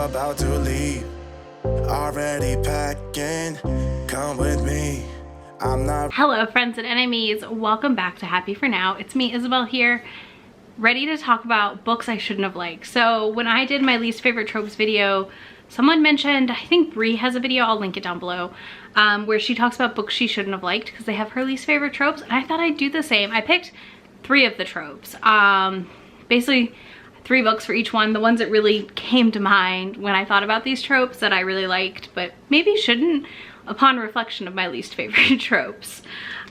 about to leave. Already packing, come with me. I'm not. Hello friends and enemies, welcome back to Happy For Now. It's me, Isabel here, ready to talk about books I shouldn't have liked. So when I did my least favorite tropes video, someone mentioned, I think Brie has a video, I'll link it down below, where she talks about books she shouldn't have liked because they have her least favorite tropes, and I thought I'd do the same. I picked 3 of the tropes, basically 3 books for each one, the ones that really came to mind when I thought about these tropes that I really liked, but maybe shouldn't upon reflection of my least favorite tropes.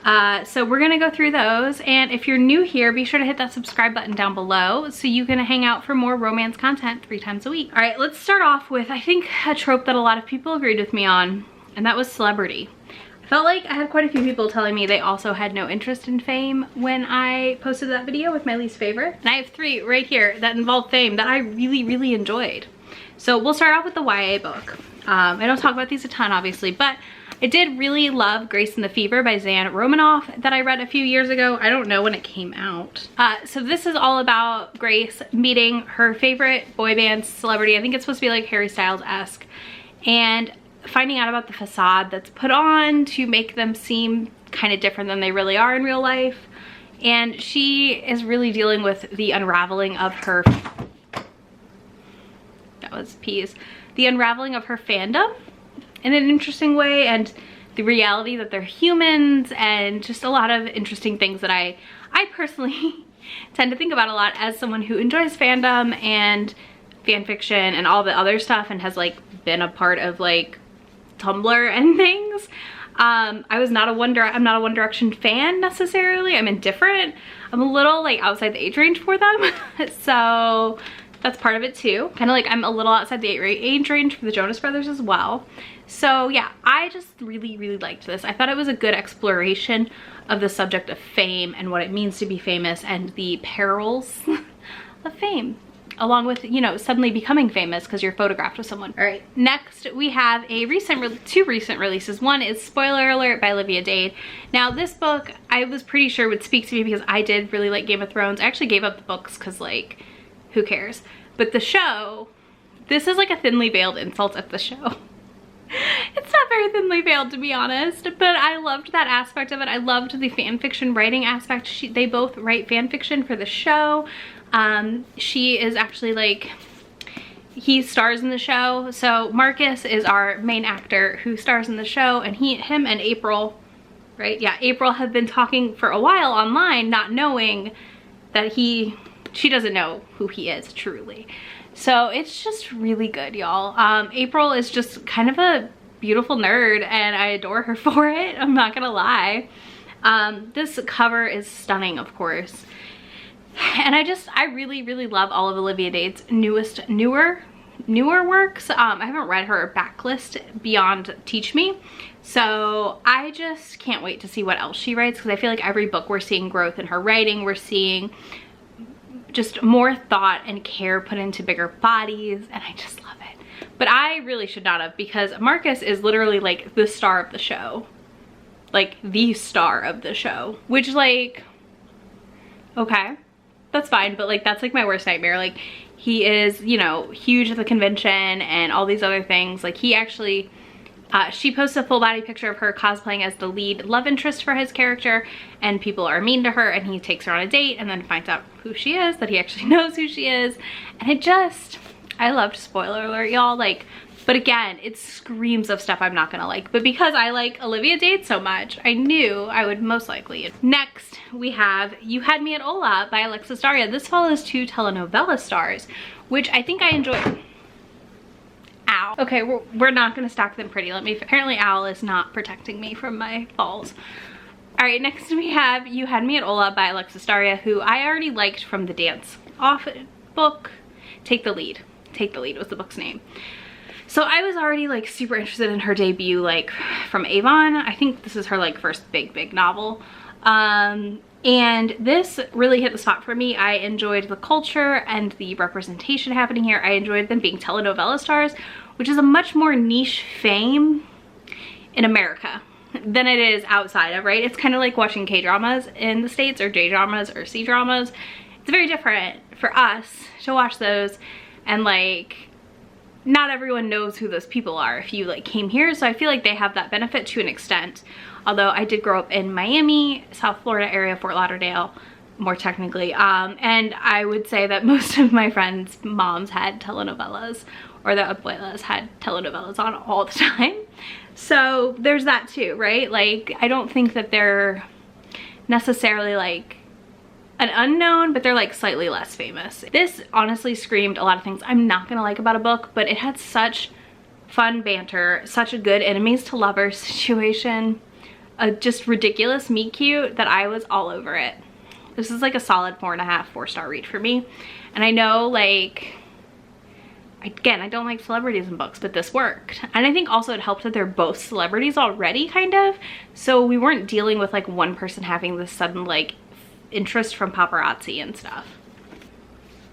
So we're gonna go through those, and if you're new here, be sure to hit that subscribe button down below so you can hang out for more romance content 3 times a week. All right, let's start off with, I think, a trope that a lot of people agreed with me on, and that was celebrity. I felt like I had quite a few people telling me they also had no interest in fame when I posted that video with my least favorite. And I have 3 right here that involve fame that I really enjoyed. So we'll start off with the YA book. I don't talk about these a ton, obviously, but I did really love Grace and the Fever by Zan Romanoff that I read a few years ago. I don't know when it came out. So this is all about Grace meeting her favorite boy band celebrity. I think it's supposed to be like Harry Styles-esque, and finding out about the facade that's put on to make them seem kind of different than they really are in real life. And she is really dealing with the unraveling of her, that was peas, the unraveling of her fandom in an interesting way, and the reality that they're humans, and just a lot of interesting things that I personally tend to think about a lot as someone who enjoys fandom and fan fiction and all the other stuff, and has like been a part of like Tumblr and things. I'm not a One Direction fan necessarily. I'm indifferent. I'm a little like outside the age range for them. So that's part of it too. Kind of like I'm a little outside the age range for the Jonas Brothers as well. So yeah, I just really liked this. I thought it was a good exploration of the subject of fame and what it means to be famous and the perils of fame, along with, you know, suddenly becoming famous because you're photographed with someone. All right, next we have a two recent releases. One is Spoiler Alert by Olivia Dade. Now this book I was pretty sure would speak to me because I did really like Game of Thrones. I actually gave up the books because like, who cares? But the show, this is like a thinly veiled insult at the show. It's not very thinly veiled, to be honest, but I loved that aspect of it. I loved the fan fiction writing aspect. They both write fan fiction for the show. She is actually like, he stars in the show. So Marcus is our main actor who stars in the show, and him and April, right? Yeah, April have been talking for a while online, not knowing that she doesn't know who he is truly. So it's just really good, y'all. April is just kind of a beautiful nerd, and I adore her for it. I'm not gonna lie. This cover is stunning, of course. And I really love all of Olivia Dade's newer works. I haven't read her backlist beyond Teach Me, so I just can't wait to see what else she writes, because I feel like every book we're seeing growth in her writing. We're seeing just more thought and care put into bigger bodies, and I just love it. But I really should not have, because Marcus is literally like the star of the show, like the star of the show, which like, okay, that's fine, but like that's like my worst nightmare. Like he is, you know, huge at the convention and all these other things. Like he actually, she posts a full body picture of her cosplaying as the lead love interest for his character, and people are mean to her, and he takes her on a date and then finds out who she is, that he actually knows who she is. And I loved Spoiler Alert, y'all. Like, but again, it screams of stuff I'm not gonna like, but because I like Olivia Dade so much, I knew I would most likely. Next, we have You Had Me at Hola by Alexis Daria. This follows 2 telenovela stars, which I think I enjoyed. Ow. Okay, we're not gonna stack them pretty. Apparently Owl is not protecting me from my falls. All right, next we have You Had Me at Hola by Alexis Daria, who I already liked from the Dance Off book. Take the Lead. Take the Lead was the book's name. So I was already like super interested in her debut, like from Avon. I think this is her like first big novel. And this really hit the spot for me. I enjoyed the culture and the representation happening here. I enjoyed them being telenovela stars, which is a much more niche fame in America than it is outside of, right? It's kind of like watching K-dramas in the States, or J-dramas or C-dramas. It's very different for us to watch those and like not everyone knows who those people are if you like came here, so I feel like they have that benefit to an extent. Although I did grow up in Miami, South Florida area, Fort Lauderdale, more technically, and I would say that most of my friends' moms had telenovelas, or their abuelas had telenovelas on all the time. So there's that too, right? Like, I don't think that they're necessarily like an unknown, but they're like slightly less famous. This honestly screamed a lot of things I'm not gonna like about a book, but it had such fun banter, such a good enemies to lovers situation, a just ridiculous meet cute that I was all over it. This is like a solid 4.5, 4-star read for me. And I know, like, again, I don't like celebrities in books, but this worked. And I think also it helped that they're both celebrities already, kind of. So we weren't dealing with like one person having this sudden like interest from paparazzi and stuff.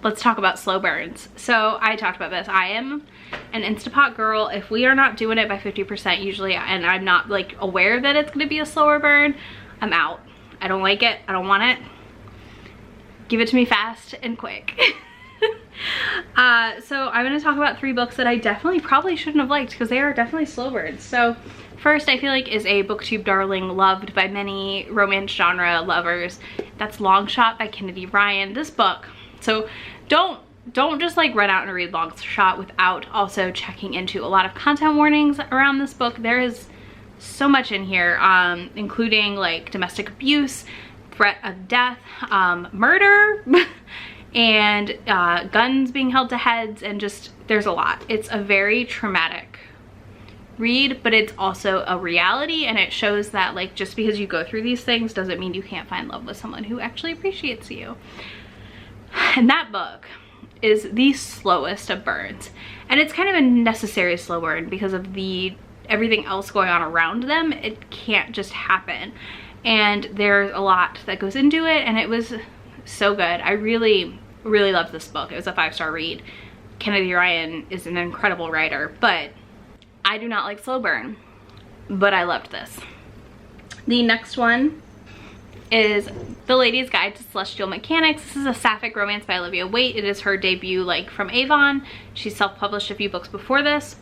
Let's talk about slow burns. So I talked about this. I am an Instapot girl. If we are not doing it by 50% usually, and I'm not like aware that it's gonna be a slower burn, I'm out. I don't like it. I don't want it. Give it to me fast and quick. So I'm going to talk about 3 books that I definitely probably shouldn't have liked because they are definitely slow burns. So first, I feel like, is a booktube darling loved by many romance genre lovers. That's Long Shot by Kennedy Ryan. This book, so don't just like run out and read Long Shot without also checking into a lot of content warnings around this book. There is so much in here, including like domestic abuse, threat of death, murder, and guns being held to heads, and just, there's a lot. It's a very traumatic read, but it's also a reality, and it shows that like just because you go through these things doesn't mean you can't find love with someone who actually appreciates you. And that book is the slowest of burns, and it's kind of a necessary slow burn because of the everything else going on around them. It can't just happen, and there's a lot that goes into it, and it was so good. I really loved this book. It was a 5-star read. Kennedy Ryan is an incredible writer, but I do not like slow burn, but I loved this. The next one is The Lady's Guide to Celestial Mechanics. This is a sapphic romance by Olivia Waite. It is her debut like from Avon. She self-published a few books before this.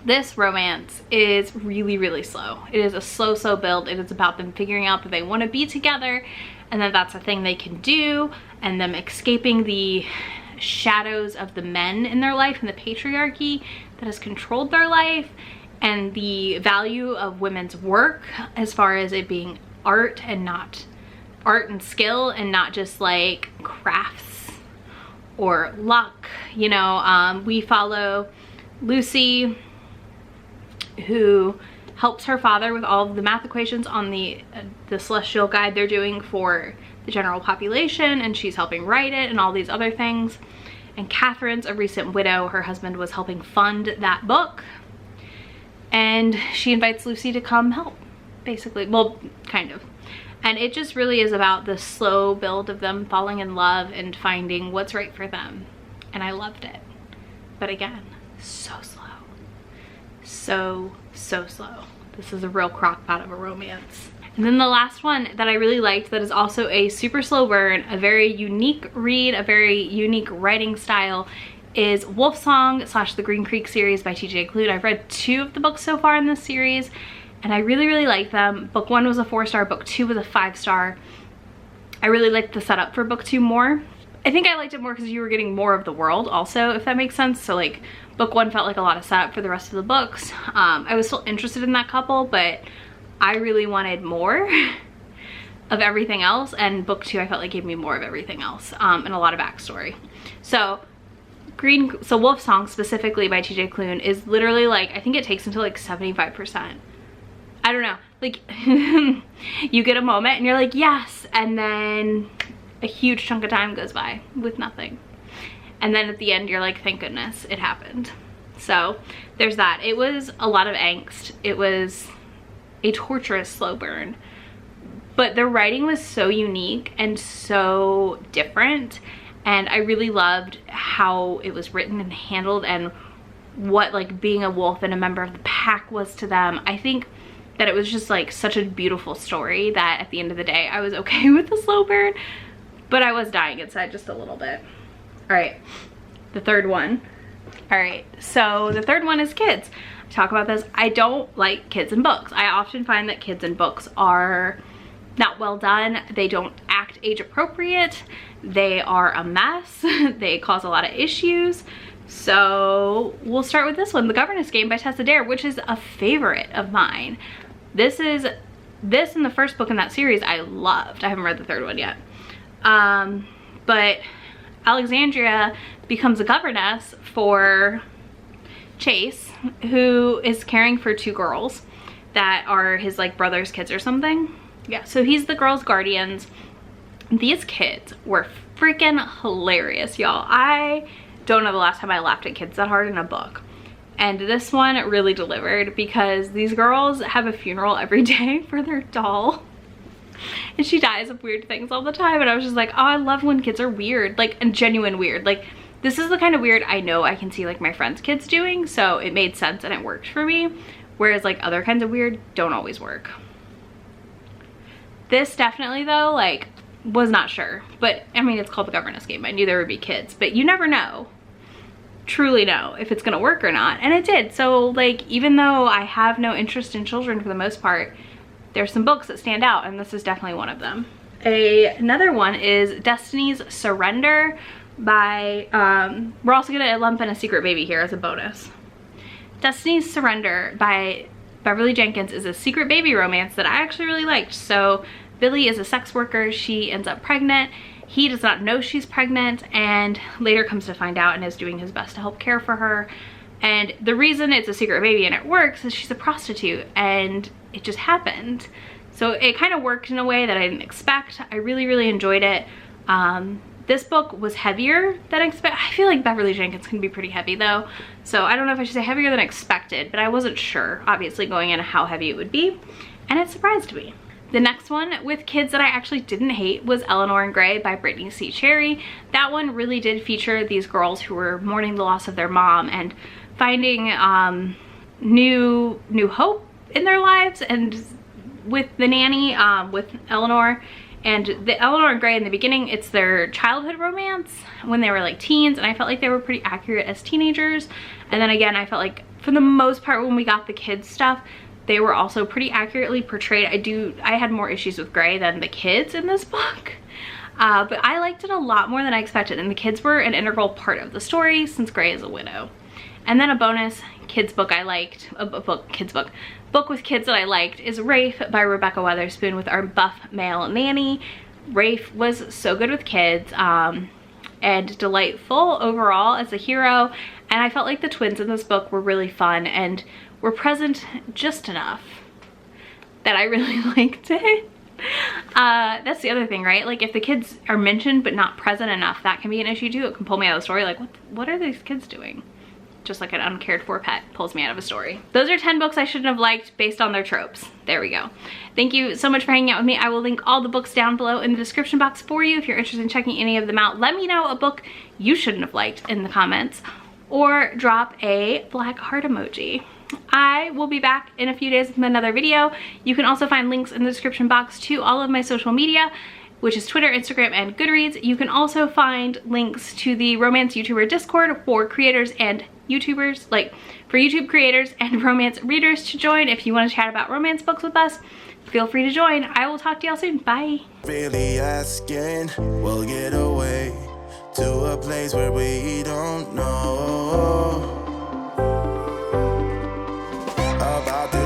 This romance is really slow. It is a slow build. It is about them figuring out that they want to be together, and that that's a thing they can do, and them escaping the shadows of the men in their life and the patriarchy that has controlled their life, and the value of women's work as far as it being art and not art and skill, and not just like crafts or luck. You know, we follow Lucy, who helps her father with all of the math equations on the celestial guide they're doing for the general population, and she's helping write it and all these other things. And Catherine's a recent widow. Her husband was helping fund that book, and she invites Lucy to come help, basically. Well, kind of. And it just really is about the slow build of them falling in love and finding what's right for them. And I loved it. But again, so slow. So slow. This is a real crockpot of a romance. And then the last one that I really liked, that is also a super slow burn, a very unique read, a very unique writing style, is Wolf Song / the Green Creek series by TJ Klune. I've read 2 of the books so far in this series, and I really like them. Book 1 was a 4-star, book 2 was a 5-star. I really liked the setup for book 2 more. I think I liked it more because you were getting more of the world also, if that makes sense. So like book 1 felt like a lot of setup for the rest of the books. I was still interested in that couple, but I really wanted more of everything else, and book 2 I felt like gave me more of everything else, and a lot of backstory. So Wolf Song specifically by TJ Klune is literally like, I think it takes until like 75%. I don't know, like you get a moment and you're like, yes, and then a huge chunk of time goes by with nothing. And then at the end you're like, thank goodness it happened. So there's that. It was a lot of angst. It was a torturous slow burn, but the writing was so unique and so different, and I really loved how it was written and handled, and what like being a wolf and a member of the pack was to them. I think that it was just like such a beautiful story that at the end of the day I was okay with the slow burn, but I was dying inside just a little bit. All right, the third one, All right, so the third one is kids. I talk about this. I don't like kids in books. I often find that kids in books are not well done. They don't act age appropriate. They are a mess. They cause a lot of issues. So we'll start with this one, The Governess Game by Tessa Dare, which is a favorite of mine. This and the first book in that series I loved. I haven't read the third one yet. But Alexandria becomes a governess for Chase, who is caring for two girls that are his like brother's kids or something. Yeah, so he's the girls' guardians. These kids were freaking hilarious, y'all. I don't know the last time I laughed at kids that hard in a book. And this one really delivered, because these girls have a funeral every day for their doll. And she dies of weird things all the time. And I was just like, oh, I love when kids are weird, like, and genuine weird. Like, this is the kind of weird I know I can see like my friends' kids doing, so it made sense and it worked for me. Whereas like other kinds of weird don't always work. This definitely though, like, was not sure. But I mean, it's called The Governess Game. I knew there would be kids, but you never know, truly know, if it's gonna work or not. And it did. So like, even though I have no interest in children for the most part, there's some books that stand out, and this is definitely one of them. Another one is Destiny's Surrender by, we're also gonna lump in A Secret Baby here as a bonus. Destiny's Surrender by Beverly Jenkins is a secret baby romance that I actually really liked. So Billy is a sex worker. She ends up pregnant. He does not know she's pregnant and later comes to find out and is doing his best to help care for her. And the reason it's a secret baby and it works is she's a prostitute, and it just happened. So it kind of worked in a way that I didn't expect. I really, really enjoyed it. This book was heavier than expected. I feel like Beverly Jenkins can be pretty heavy though. So I don't know if I should say heavier than expected, but I wasn't sure, obviously, going in how heavy it would be. And it surprised me. The next one with kids that I actually didn't hate was Eleanor and Gray by Brittany C. Cherry. That one really did feature these girls who were mourning the loss of their mom and finding new hope in their lives. And with the nanny, with Eleanor, and the Eleanor and Gray in the beginning, it's their childhood romance when they were like teens, and I felt like they were pretty accurate as teenagers. And then again, I felt like for the most part when we got the kids stuff, they were also pretty accurately portrayed. I had more issues with Gray than the kids in this book. But I liked it a lot more than I expected, and the kids were an integral part of the story since Gray is a widow. And then a bonus kids book I liked, book with kids that I liked is Rafe by Rebecca Weatherspoon with our buff male nanny. Rafe was so good with kids and delightful overall as a hero, and I felt like the twins in this book were really fun and were present just enough that I really liked it. That's the other thing, right? Like if the kids are mentioned but not present enough, that can be an issue too. It can pull me out of the story. Like what are these kids doing? Just like an uncared for pet pulls me out of a story. Those are 10 books I shouldn't have liked based on their tropes. There we go. Thank you so much for hanging out with me. I will link all the books down below in the description box for you if you're interested in checking any of them out. Let me know a book you shouldn't have liked in the comments, or drop a black heart emoji. I will be back in a few days with another video. You can also find links in the description box to all of my social media, which is Twitter, Instagram, and Goodreads. You can also find links to the romance YouTuber Discord for creators and YouTubers, like for YouTube creators and romance readers to join. If you want to chat about romance books with us, feel free to join. I will talk to y'all soon. Bye. Really asking, we'll get away to a place where we don't know.